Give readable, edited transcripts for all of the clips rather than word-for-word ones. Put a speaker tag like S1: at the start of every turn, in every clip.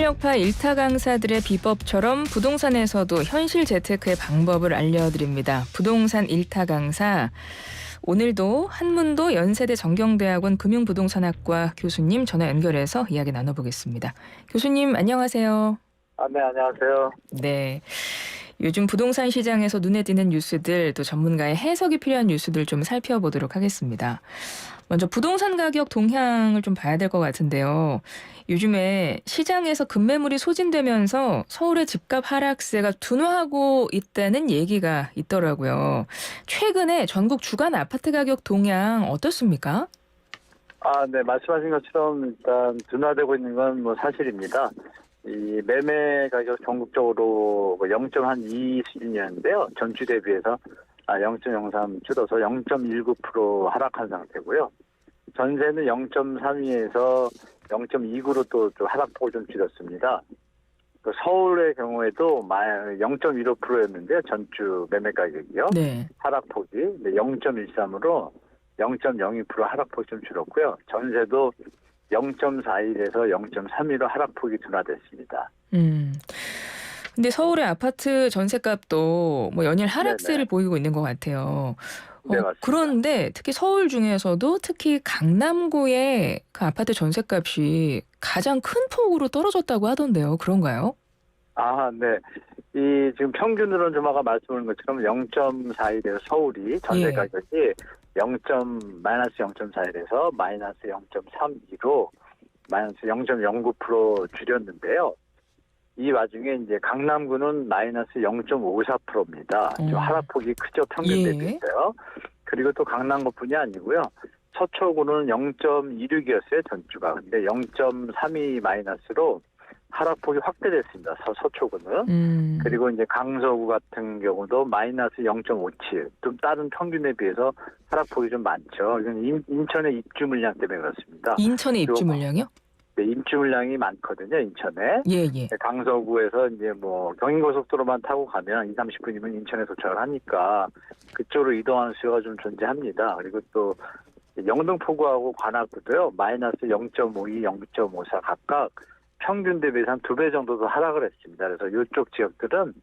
S1: 친일역파 일타 강사들의 비법처럼 부동산에서도 현실 재테크의 방법을 알려드립니다. 부동산 일타 강사. 오늘도 한문도 연세대 정경대학원 금융부동산학과 교수님 전화 연결해서 이야기 나눠보겠습니다. 교수님 안녕하세요.
S2: 네, 안녕하세요.
S1: 네. 요즘 부동산 시장에서 눈에 띄는 뉴스들, 또 전문가의 해석이 필요한 뉴스들 좀 살펴보도록 하겠습니다. 먼저 부동산 가격 동향을 좀 봐야 될 것 같은데요. 요즘에 시장에서 급매물이 소진되면서 서울의 집값 하락세가 둔화하고 있다는 얘기가 있더라고요. 최근에 전국 주간 아파트 가격 동향 어떻습니까?
S2: 네, 말씀하신 것처럼 일단 둔화되고 있는 건 사실입니다. 이 매매 가격 전국적으로 0.2 수준이었는데요. 전주 대비해서 0.03 줄어서 0.19% 하락한 상태고요. 전세는 0.32에서 0.29로 또 하락폭을 좀 줄였습니다. 서울의 경우에도 0.15%였는데요. 전주 매매 가격이요.
S1: 네.
S2: 하락폭이 0.13으로 0.02% 하락폭이 좀 줄었고요. 전세도 0.41에서 0.32로 하락폭이 둔화됐습니다.
S1: 근데 서울의 아파트 전셋값도 연일 하락세를
S2: 네네.
S1: 보이고 있는 것 같아요.
S2: 네, 맞습니다.
S1: 그런데 특히 서울 중에서도 특히 강남구의 그 아파트 전셋값이 가장 큰 폭으로 떨어졌다고 하던데요. 그런가요?
S2: 네. 지금 평균으로는 좀 아까 말씀하신 것처럼 0.41에서 서울이 전세
S1: 예.
S2: 가격이 마이너스 0.41에서 마이너스 0.32로 마이너스 0.09% 줄였는데요. 이 와중에 이제 강남구는 마이너스 0.54%입니다. 좀 하락폭이 크죠, 평균
S1: 예.
S2: 대비해서요. 그리고 또 강남구뿐이 아니고요. 서초구는 0.26이었어요, 전주가. 근데 0.32 마이너스로 하락폭이 확대됐습니다. 서초구는. 그리고 이제 강서구 같은 경우도 마이너스 0.57. 좀 다른 평균에 비해서 하락폭이 좀 많죠. 이건 인천의 입주 물량 때문에 그렇습니다.
S1: 인천의 입주 물량이요?
S2: 네, 입주 물량이 많거든요, 인천에.
S1: 예.
S2: 강서구에서 이제 경인고속도로만 타고 가면 20-30분이면 인천에 도착을 하니까 그쪽으로 이동하는 수요가 좀 존재합니다. 그리고 또 영등포구하고 관악구도요, 마이너스 0.52, 0.54 각각 평균 대비해서 한 2배 정도 더 하락을 했습니다. 그래서 이쪽 지역들은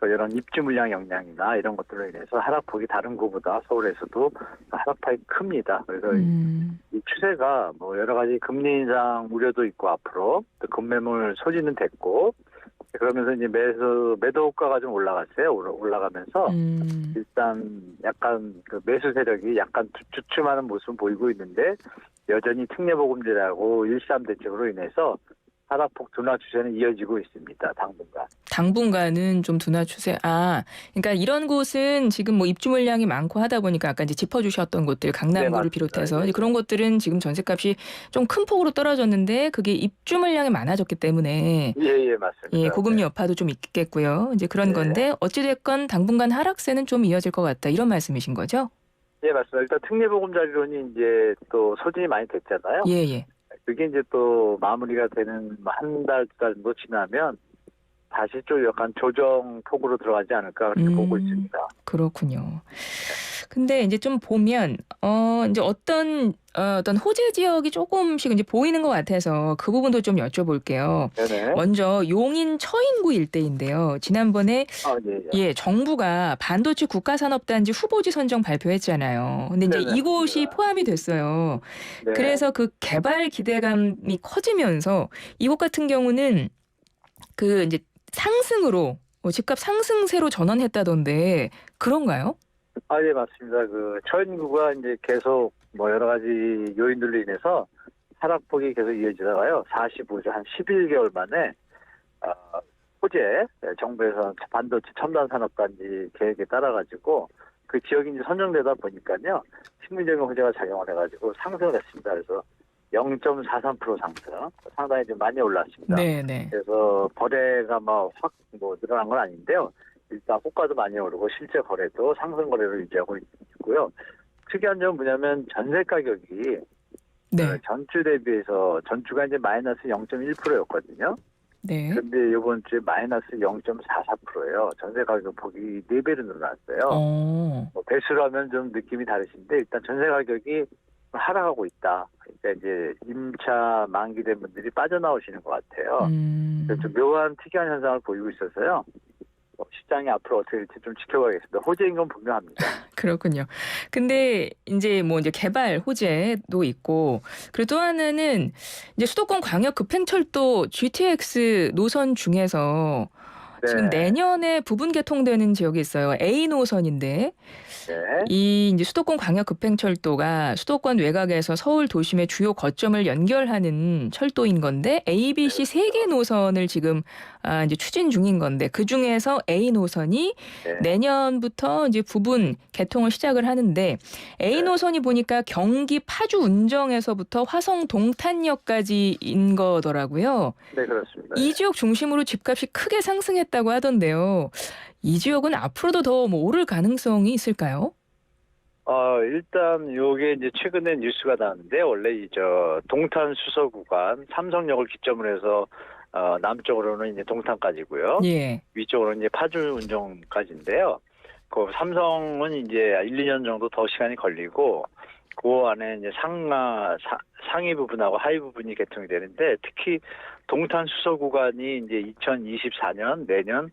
S2: 이런 입주 물량 영향이나 이런 것들로 인해서 하락폭이 다른 곳보다 서울에서도 하락폭이 큽니다. 그래서 이 추세가 여러 가지 금리 인상 우려도 있고 앞으로 또 급매물 소진은 됐고 그러면서 이제 매도 효과가 좀 올라갔어요. 올라가면서 일단 약간 매수 세력이 약간 주춤하는 모습을 보이고 있는데 여전히 특례보금제라고 1.3 대책으로 인해서 하락폭 둔화 추세는 이어지고 있습니다. 당분간.
S1: 당분간은 좀 둔화 추세. 그러니까 이런 곳은 지금 입주 물량이 많고 하다 보니까 아까 이제 짚어주셨던 곳들, 강남구를
S2: 네,
S1: 비롯해서
S2: 예.
S1: 그런 곳들은 지금 전셋값이 좀 큰 폭으로 떨어졌는데 그게 입주 물량이 많아졌기 때문에
S2: 예, 맞습니다.
S1: 예, 고금리 여파도 좀 있겠고요. 이제 그런 건데 어찌됐건 당분간 하락세는 좀 이어질 것 같다. 이런 말씀이신 거죠?
S2: 예, 맞습니다. 일단 특례보금자리론이 이제 또 소진이 많이 됐잖아요.
S1: 예.
S2: 그게 이제 또 마무리가 되는 한 달 정도 지나면 다시 좀 약간 조정 폭으로 들어가지 않을까 그렇게 보고 있습니다.
S1: 그렇군요. 근데 이제 좀 보면 이제 어떤 호재 지역이 조금씩 이제 보이는 것 같아서 그 부분도 좀 여쭤볼게요.
S2: 네네.
S1: 먼저 용인 처인구 일대인데요. 지난번에
S2: 예.
S1: 정부가 반도체 국가산업단지 후보지 선정 발표했잖아요. 근데 이제
S2: 네네.
S1: 이곳이 포함이 됐어요.
S2: 네.
S1: 그래서 그 개발 기대감이 커지면서 이곳 같은 경우는 그 이제 상승으로 집값 상승세로 전환했다던데 그런가요?
S2: 예, 맞습니다. 처인구가 이제 계속 여러 가지 요인들로 인해서 하락폭이 계속 이어지다가요. 45주 한 11개월 만에 호재 정부에서 반도체 첨단 산업단지 계획에 따라 가지고 그 지역이 이제 선정되다 보니까요. 심리적인 호재가 작용을 해가지고 상승을 했습니다. 그래서 0.43% 상승, 상당히 좀 많이 올랐습니다.
S1: 네.
S2: 그래서 거래가 확 늘어난 건 아닌데요. 일단 호가도 많이 오르고 실제 거래도 상승 거래를 유지하고 있고요. 특이한 점은 뭐냐면 전세 가격이 전주 대비해서 전주가 이제 마이너스 0.1%였거든요.
S1: 네.
S2: 그런데 이번 주에 마이너스 0.44%예요. 전세 가격 폭이 4배로 늘어났어요. 배수로 하면 좀 느낌이 다르신데 일단 전세 가격이 하락하고 있다. 그러니까 이제 임차 만기된 분들이 빠져나오시는 것 같아요. 그래서 좀 묘한 특이한 현상을 보이고 있어서요. 시장이 앞으로 어떻게 될지 좀 지켜봐야겠습니다. 호재인 건 분명합니다.
S1: 그렇군요. 근데 이제 뭐 이제 개발 호재도 있고 그리고 또 하나는 이제 수도권 광역 급행철도 GTX 노선 중에서 지금
S2: 네,
S1: 내년에 부분 개통되는 지역이 있어요. A 노선인데
S2: 네,
S1: 이 이제 수도권 광역 급행철도가 수도권 외곽에서 서울 도심의 주요 거점을 연결하는 철도인 건데 A, B, C 세 개 노선을 지금 이제 추진 중인 건데 그 중에서 A 노선이
S2: 네,
S1: 내년부터 이제 부분 개통을 시작을 하는데 A
S2: 네,
S1: 노선이 보니까 경기 파주 운정에서부터 화성 동탄역까지인 거더라고요.
S2: 네, 그렇습니다.
S1: 이 지역 중심으로 집값이 크게 상승했다고 하던데요. 이 지역은 앞으로도 더 뭐 오를 가능성이 있을까요?
S2: 일단 요게 이제 최근에 뉴스가 나왔는데 원래 저 동탄 수서 구간 삼성역을 기점으로 해서 남쪽으로는 이제 동탄까지고요.
S1: 예.
S2: 위쪽으로는 이제 파주 운정까지인데요. 그 삼성은 이제 1, 2년 정도 더 시간이 걸리고 그 안에 이제 상위 부분하고 하위 부분이 개통이 되는데 특히 동탄 수서 구간이 이제 2024년 내년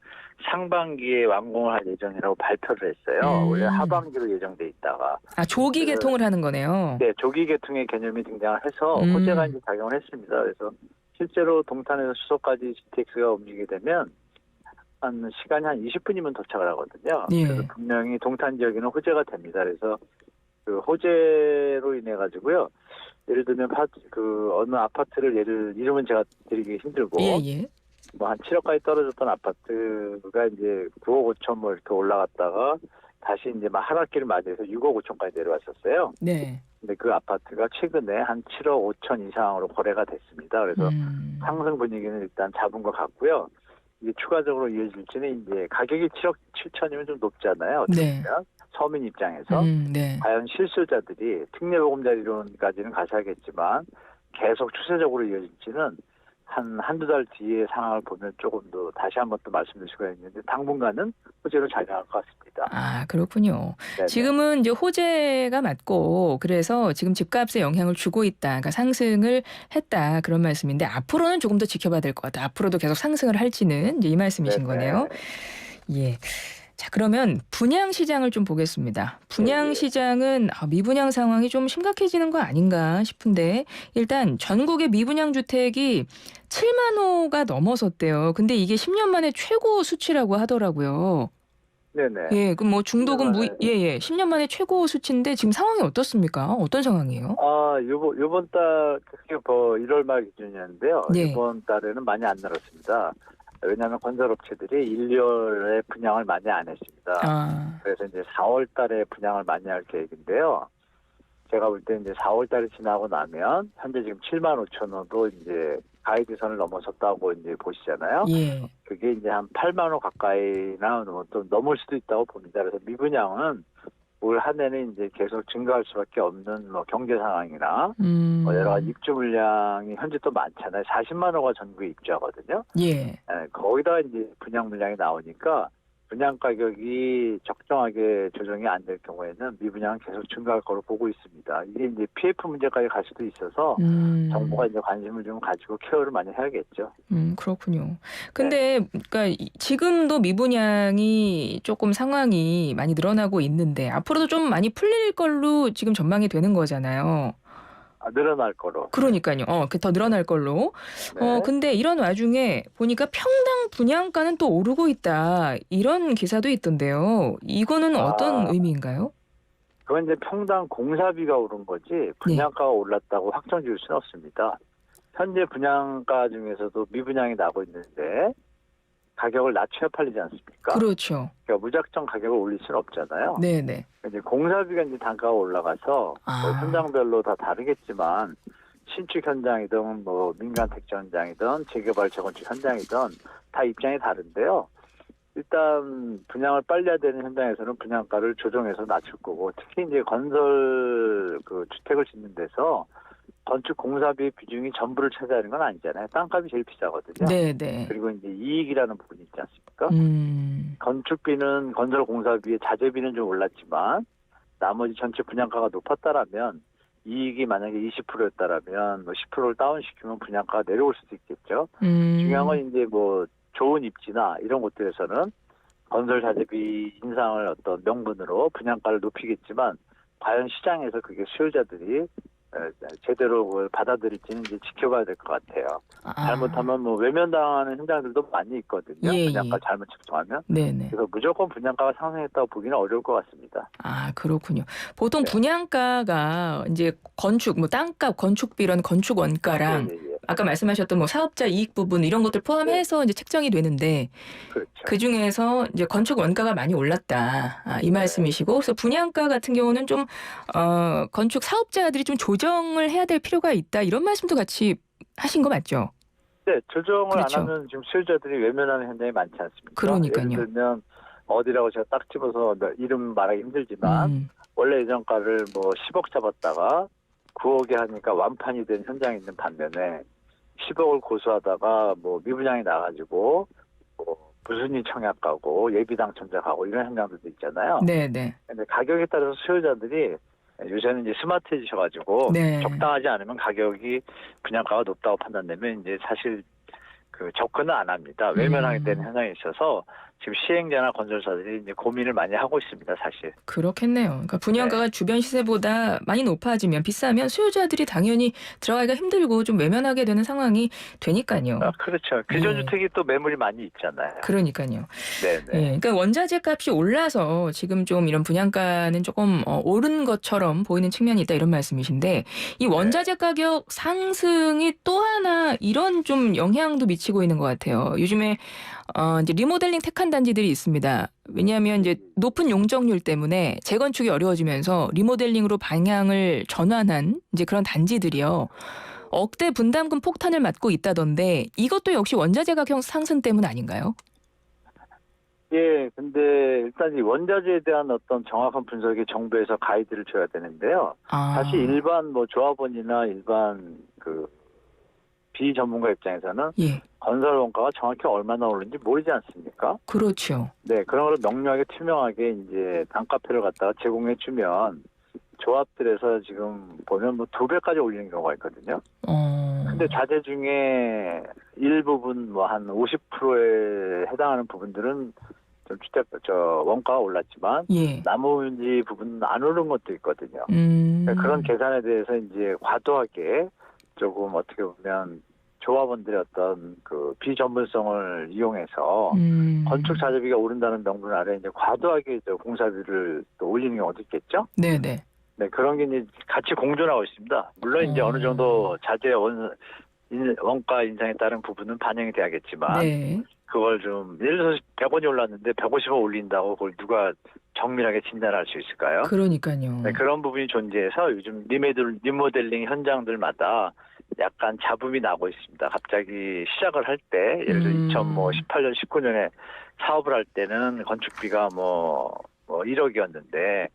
S2: 상반기에 완공을 할 예정이라고 발표를 했어요. 원래 하반기로 예정돼 있다가
S1: 조기 개통을 하는 거네요.
S2: 네, 조기 개통의 개념이 등장을 해서
S1: 음.
S2: 호재가 이제 작용을 했습니다. 그래서 실제로 동탄에서 수서까지 GTX가 움직이게 되면 한 시간이 한 20분이면 도착을 하거든요.
S1: 예.
S2: 그래서 분명히 동탄 지역에는 호재가 됩니다. 그래서 그 호재로 인해 가지고요. 예를 들면 어느 아파트를 이름은 제가 드리기 힘들고
S1: 예.
S2: 뭐 한 7억까지 떨어졌던 아파트가 이제 9억 5천 뭐 이렇게 올라갔다가 다시 이제 막 하락기를 맞이해서 6억 5천까지 내려왔었어요.
S1: 네.
S2: 근데 그 아파트가 최근에 한 7억 5천 이상으로 거래가 됐습니다. 그래서 상승 분위기는 일단 잡은 것 같고요. 이게 추가적으로 이어질지는 이제 가격이 7억 7천이면 좀 높잖아요. 어떻게
S1: 네.
S2: 보면 서민 입장에서
S1: 네.
S2: 과연 실수요자들이 특례보금자리론까지는 가셔야겠지만 계속 추세적으로 이어질지는 한두 달 뒤의 상황을 보면 조금 더 다시 한번 또 말씀드릴 수가 있는데 당분간은 호재로 작용할 것 같습니다.
S1: 그렇군요.
S2: 네네.
S1: 지금은 이제 호재가 맞고 그래서 지금 집값에 영향을 주고 있다. 그러니까 상승을 했다. 그런 말씀인데 앞으로는 조금 더 지켜봐야 될 것 같아요. 앞으로도 계속 상승을 할지는 이제 이 말씀이신
S2: 네네.
S1: 거네요. 예. 자, 그러면 분양 시장을 좀 보겠습니다. 분양
S2: 네.
S1: 시장은 미분양 상황이 좀 심각해지는 거 아닌가 싶은데 일단 전국의 미분양 주택이 7만 호가 넘어섰대요. 근데 이게 10년 만에 최고 수치라고 하더라고요.
S2: 네네.
S1: 예, 그럼 뭐 중도금
S2: 10년
S1: 10년 만에 최고 수치인데 지금 상황이 어떻습니까? 어떤 상황이에요?
S2: 요번 달, 그게 1월 말 기준이었는데요.
S1: 네.
S2: 이번 달에는 많이 안 늘었습니다. 왜냐하면 건설업체들이 1, 2월에 분양을 많이 안 했습니다. 그래서 이제 4월 달에 분양을 많이 할 계획인데요. 제가 볼 때 이제 4월 달이 지나고 나면 현재 지금 7만 5천 호도 이제 가이드선을 넘어섰다고 이제 보시잖아요.
S1: 예.
S2: 그게 이제 한 8만 호 가까이나 또 넘을 수도 있다고 봅니다. 그래서 미분양은 올 한 해는 이제 계속 증가할 수밖에 없는 뭐 경제 상황이나 여러 가지 입주 물량이 현재 또 많잖아요. 40만 호가 전국에 입주하거든요.
S1: 예.
S2: 거기다가 이제 분양 물량이 나오니까 분양 가격이 적정하게 조정이 안 될 경우에는 미분양은 계속 증가할 거로 보고 있습니다. 이게 이제 PF 문제까지 갈 수도 있어서 정부가 이제 관심을 좀 가지고 케어를 많이 해야겠죠.
S1: 그렇군요. 근데 그러니까 지금도 미분양이 조금 상황이 많이 늘어나고 있는데 앞으로도 좀 많이 풀릴 걸로 지금 전망이 되는 거잖아요.
S2: 늘어날 거로.
S1: 그러니까요. 더 늘어날 걸로.
S2: 네.
S1: 근데 이런 와중에 보니까 평당 분양가는 또 오르고 있다. 이런 기사도 있던데요. 이거는 어떤 의미인가요?
S2: 그건 이제 평당 공사비가 오른 거지 분양가가 올랐다고 확정 지을 수는 없습니다. 현재 분양가 중에서도 미분양이 나고 있는데 가격을 낮춰야 팔리지 않습니까?
S1: 그렇죠.
S2: 그러니까 무작정 가격을 올릴 수는 없잖아요.
S1: 네네.
S2: 이제 공사비가 이제 단가가 올라가서 뭐 현장별로 다 다르겠지만 신축 현장이든 뭐 민간 택지 현장이든 재개발 재건축 현장이든 다 입장이 다른데요. 일단 분양을 빨리 해야 되는 현장에서는 분양가를 조정해서 낮출 거고 특히 이제 건설 주택을 짓는 데서 건축 공사비 비중이 전부를 차지하는 건 아니잖아요. 땅값이 제일 비싸거든요.
S1: 네네.
S2: 그리고 이제 이익이라는 부분이 있지 않습니까? 건축비는 건설 공사비에 자재비는 좀 올랐지만 나머지 전체 분양가가 높았다라면 이익이 만약에 20%였다라면 뭐 10%를 다운시키면 분양가가 내려올 수도 있겠죠. 중요한 건 이제 뭐 좋은 입지나 이런 곳들에서는 건설 자재비 인상을 어떤 명분으로 분양가를 높이겠지만 과연 시장에서 그게 수요자들이 제대로 그걸 받아들일지는 이제 지켜봐야 될 것 같아요. 잘못하면 뭐 외면당하는 현장들도 많이 있거든요.
S1: 예,
S2: 분양가
S1: 예.
S2: 잘못 책정하면.
S1: 네네.
S2: 그래서 무조건 분양가가 상승했다고 보기는 어려울 것 같습니다.
S1: 아, 그렇군요. 보통
S2: 네.
S1: 분양가가 이제 건축, 뭐 땅값, 건축비 이런 건축 원가랑
S2: 예, 예, 예.
S1: 아까 말씀하셨던 뭐 사업자 이익 부분 이런 것들 포함해서 이제 책정이 되는데
S2: 그렇죠.
S1: 그 중에서 이제 건축 원가가 많이 올랐다. 이 말씀이시고, 그래서 분양가 같은 경우는 좀 건축 사업자들이 좀 조정을 해야 될 필요가 있다. 이런 말씀도 같이 하신 거 맞죠?
S2: 네, 조정을
S1: 그렇죠.
S2: 안 하면 지금 수요자들이 외면하는 현장이 많지 않습니까?
S1: 그러니까요.
S2: 예를 들면 어디라고 제가 딱 집어서 이름 말하기 힘들지만 원래 예정가를 뭐 10억 잡았다가 9억에 하니까 완판이 된 현장이 있는 반면에 10억을 고수하다가 뭐 미분양이 나가지고 뭐 무순위 청약 가고 예비 당첨자 가고 이런 현장들도 있잖아요.
S1: 네네.
S2: 근데 가격에 따라서 수요자들이 요새는 이제 스마트해지셔가지고
S1: 네.
S2: 적당하지 않으면 가격이 분양가가 높다고 판단되면 이제 사실 그 접근은 안 합니다. 외면하게 되는 현상이 있어서 지금 시행자나 건설사들이 이제 고민을 많이 하고 있습니다, 사실.
S1: 그렇겠네요. 그러니까 분양가가 주변 시세보다 많이 높아지면 비싸면 수요자들이 당연히 들어가기가 힘들고 좀 외면하게 되는 상황이 되니까요.
S2: 그렇죠. 기존주택이 또 매물이 많이 있잖아요.
S1: 그러니까요.
S2: 네네.
S1: 예, 그러니까 원자재 값이 올라서 지금 좀 이런 분양가는 조금 오른 것처럼 보이는 측면이 있다 이런 말씀이신데 이 원자재 가격 상승이 또 하나 이런 좀 영향도 미치고 있는 것 같아요. 요즘에 이제 리모델링 택한 단지들이 있습니다. 왜냐하면 이제 높은 용적률 때문에 재건축이 어려워지면서 리모델링으로 방향을 전환한 이제 그런 단지들이요. 억대 분담금 폭탄을 맞고 있다던데 이것도 역시 원자재 가격 상승 때문 아닌가요?
S2: 예, 근데 일단 이 원자재에 대한 어떤 정확한 분석이 정부에서 가이드를 줘야 되는데요. 사실 일반 뭐 조합원이나 일반 그 비전문가 입장에서는
S1: 예,
S2: 건설 원가가 정확히 얼마나 오르는지 모르지 않습니까?
S1: 그렇죠.
S2: 네, 그런 걸 명료하게 투명하게 이제 단가표를 갖다가 제공해 주면 조합들에서 지금 보면 뭐 2배까지 올리는 경우가 있거든요. 근데 자재 중에 일부분 뭐 한 50%에 해당하는 부분들은 좀 원가가 올랐지만
S1: 예.
S2: 나머지 부분은 안 오른 것도 있거든요. 그러니까 그런 계산에 대해서 이제 과도하게 조금 어떻게 보면 조합원들의 어떤 그 비전문성을 이용해서 건축 자재비가 오른다는 명분 아래 이제 과도하게 공사비를 또 올리는 경우도 있겠죠.
S1: 네네.
S2: 네, 그런 게 이제 같이 공존하고 있습니다. 물론 이제 어느 정도 자재 원가 인상에 따른 부분은 반영이 돼야겠지만
S1: 네.
S2: 그걸 좀 예를 들어서 100원이 올랐는데 150원 올린다고 그걸 누가 정밀하게 진단할 수 있을까요?
S1: 그러니까요.
S2: 네, 그런 부분이 존재해서 요즘 리모델링 현장들마다 약간 잡음이 나고 있습니다. 갑자기 시작을 할 때 예를 들어 2018년, 19년에 사업을 할 때는 건축비가 뭐 1억이었는데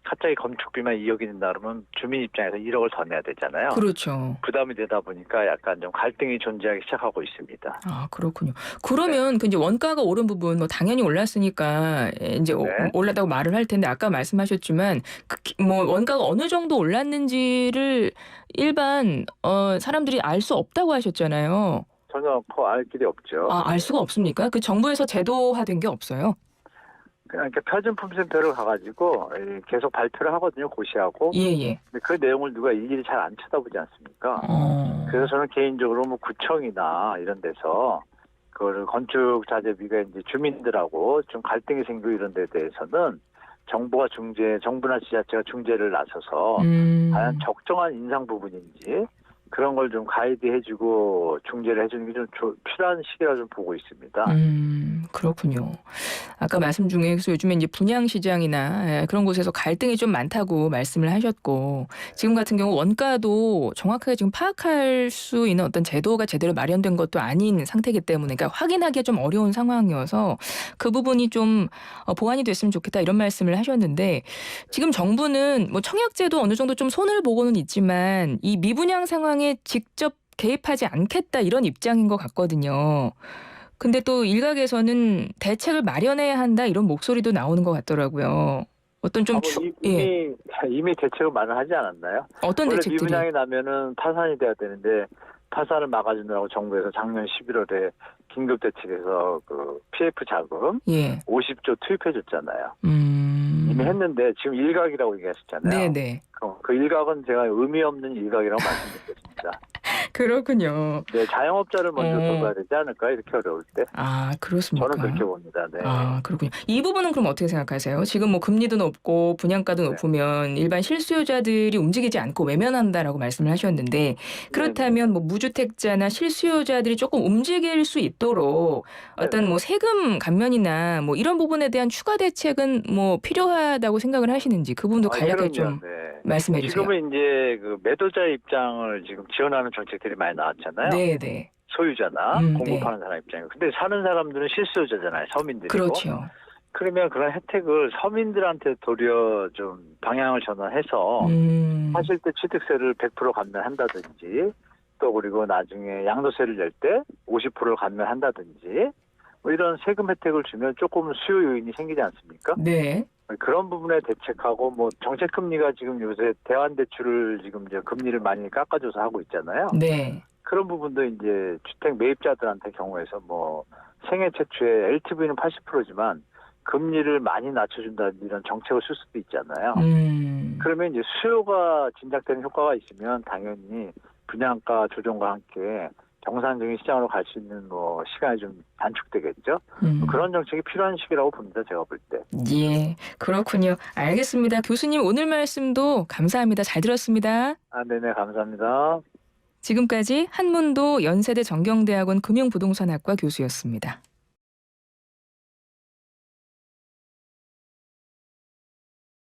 S2: 갑자기 건축비만 2억이 된다 그러면 주민 입장에서 1억을 더 내야 되잖아요.
S1: 그렇죠.
S2: 부담이 되다 보니까 약간 좀 갈등이 존재하기 시작하고 있습니다.
S1: 아, 그렇군요. 그러면 그 이제 원가가 오른 부분 뭐 당연히 올랐으니까 이제
S2: 네.
S1: 올랐다고 말을 할 텐데 아까 말씀하셨지만 뭐 원가가 어느 정도 올랐는지를 일반 사람들이 알 수 없다고 하셨잖아요.
S2: 전혀 알 길이 없죠.
S1: 알 수가 없습니까? 그 정부에서 제도화된 게 없어요?
S2: 그러니까 표준품센터를 가가지고 계속 발표를 하거든요, 고시하고.
S1: 예.
S2: 근데 그 내용을 누가 일일이 잘 안 쳐다보지 않습니까? 그래서 저는 개인적으로 뭐 구청이나 이런 데서 그거를 건축 자재비가 이제 주민들하고 좀 갈등이 생기고 이런 데 대해서는 정부나 지자체가 중재를 나서서 과연 적정한 인상 부분인지 그런 걸 좀 가이드해주고 중재를 해주는 게 좀 필요한 시기라 좀 보고 있습니다.
S1: 그렇군요. 아까 말씀 중에 그래서 요즘에 이제 분양 시장이나 그런 곳에서 갈등이 좀 많다고 말씀을 하셨고 지금 같은 경우 원가도 정확하게 지금 파악할 수 있는 어떤 제도가 제대로 마련된 것도 아닌 상태이기 때문에 그러니까 확인하기가 좀 어려운 상황이어서 그 부분이 좀 보완이 됐으면 좋겠다 이런 말씀을 하셨는데 지금 정부는 뭐 청약제도 어느 정도 좀 손을 보고는 있지만 이 미분양 상황에 직접 개입하지 않겠다 이런 입장인 것 같거든요. 근데 또 일각에서는 대책을 마련해야 한다 이런 목소리도 나오는 것 같더라고요. 어떤 좀
S2: 이미 대책을 마련하지 않았나요?
S1: 어떤
S2: 원래
S1: 대책들이?
S2: 미분양이 나면은 파산이 돼야 되는데 파산을 막아주느라고 정부에서 작년 11월에 긴급 대책에서 그 PF 자금
S1: 예.
S2: 50조 투입해줬잖아요. 이미 했는데 지금 일각이라고 얘기하셨잖아요.
S1: 네네.
S2: 그 일각은 제가 의미 없는 일각이라고 말씀드렸습니다.
S1: 그렇군요.
S2: 네, 자영업자를 먼저 돌봐야 되지 않을까 이렇게 어려울 때.
S1: 아, 그렇습니까?
S2: 저는 그렇게 봅니다. 네.
S1: 아, 그렇군요. 이 부분은 그럼 어떻게 생각하세요? 지금 뭐 금리도 높고 분양가도
S2: 네.
S1: 높으면 일반 실수요자들이 움직이지 않고 외면한다라고 말씀을 하셨는데 그렇다면 뭐 무주택자나 실수요자들이 조금 움직일 수 있도록 어떤
S2: 네네.
S1: 뭐 세금 감면이나 뭐 이런 부분에 대한 추가 대책은 뭐 필요하다고 생각을 하시는지 그 부분도 간략하게 좀
S2: 네.
S1: 말씀해 주세요.
S2: 지금은 이제 그 매도자의 입장을 지금 지원하는 정책들이 많이 나왔잖아요.
S1: 네네.
S2: 소유자나
S1: 네.
S2: 공급하는 사람 입장이고. 근데 사는 사람들은 실수요자잖아요. 서민들이고.
S1: 그렇죠.
S2: 그러면 그런 혜택을 서민들한테 도리어 좀 방향을 전환해서 하실 때 취득세를 100% 감면한다든지 또 그리고 나중에 양도세를 낼 때 50%를 감면한다든지 뭐 이런 세금 혜택을 주면 조금 수요 요인이 생기지 않습니까?
S1: 네.
S2: 그런 부분에 대책하고 뭐 정책 금리가 지금 요새 대환 대출을 지금 이제 금리를 많이 깎아줘서 하고 있잖아요.
S1: 네.
S2: 그런 부분도 이제 주택 매입자들한테 경우에서 뭐 생애 최초에 LTV는 80%지만 금리를 많이 낮춰준다는 이런 정책을 쓸 수도 있잖아요. 그러면 이제 수요가 진작되는 효과가 있으면 당연히 분양가 조정과 함께 정상적인 시장으로 갈 수 있는 뭐 시간이 좀 단축되겠죠. 그런 정책이 필요한 시기라고 봅니다. 제가 볼 때.
S1: 예, 그렇군요. 알겠습니다. 교수님 오늘 말씀도 감사합니다. 잘 들었습니다.
S2: 네네, 감사합니다.
S1: 지금까지 한문도 연세대 정경대학원 금융부동산학과 교수였습니다.